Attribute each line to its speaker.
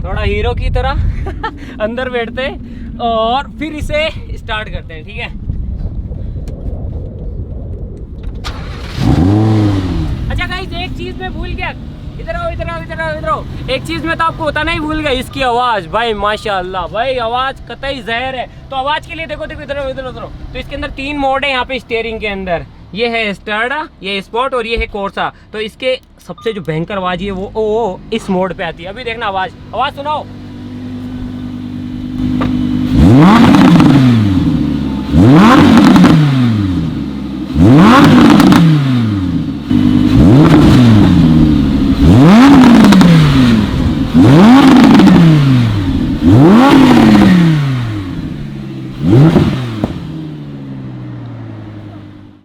Speaker 1: थोड़ा हीरो की तरह अंदर बैठते और फिर इसे स्टार्ट करते हैं, ठीक है। अच्छा गाइस, एक चीज मैं भूल गया, इधर आओ इधर आओ इधर आओ इधर आओ। एक चीज मैं तो आपको बताना ही भूल गया, इसकी आवाज भाई माशाल्लाह भाई, आवाज कतई जहर है। तो आवाज के लिए देखो देखो इधर आओ इधर आओ इधर आओ। तो इसके अंदर 3 मोड है यहाँ पे स्टीयरिंग के अंदर, ये है स्टार्डा, ये स्पोर्ट और ये है कोर्सा। तो इसके सबसे जो भयंकर आवाज है वो इस मोड पे आती है। अभी देखना आवाज, आवाज सुनाओ।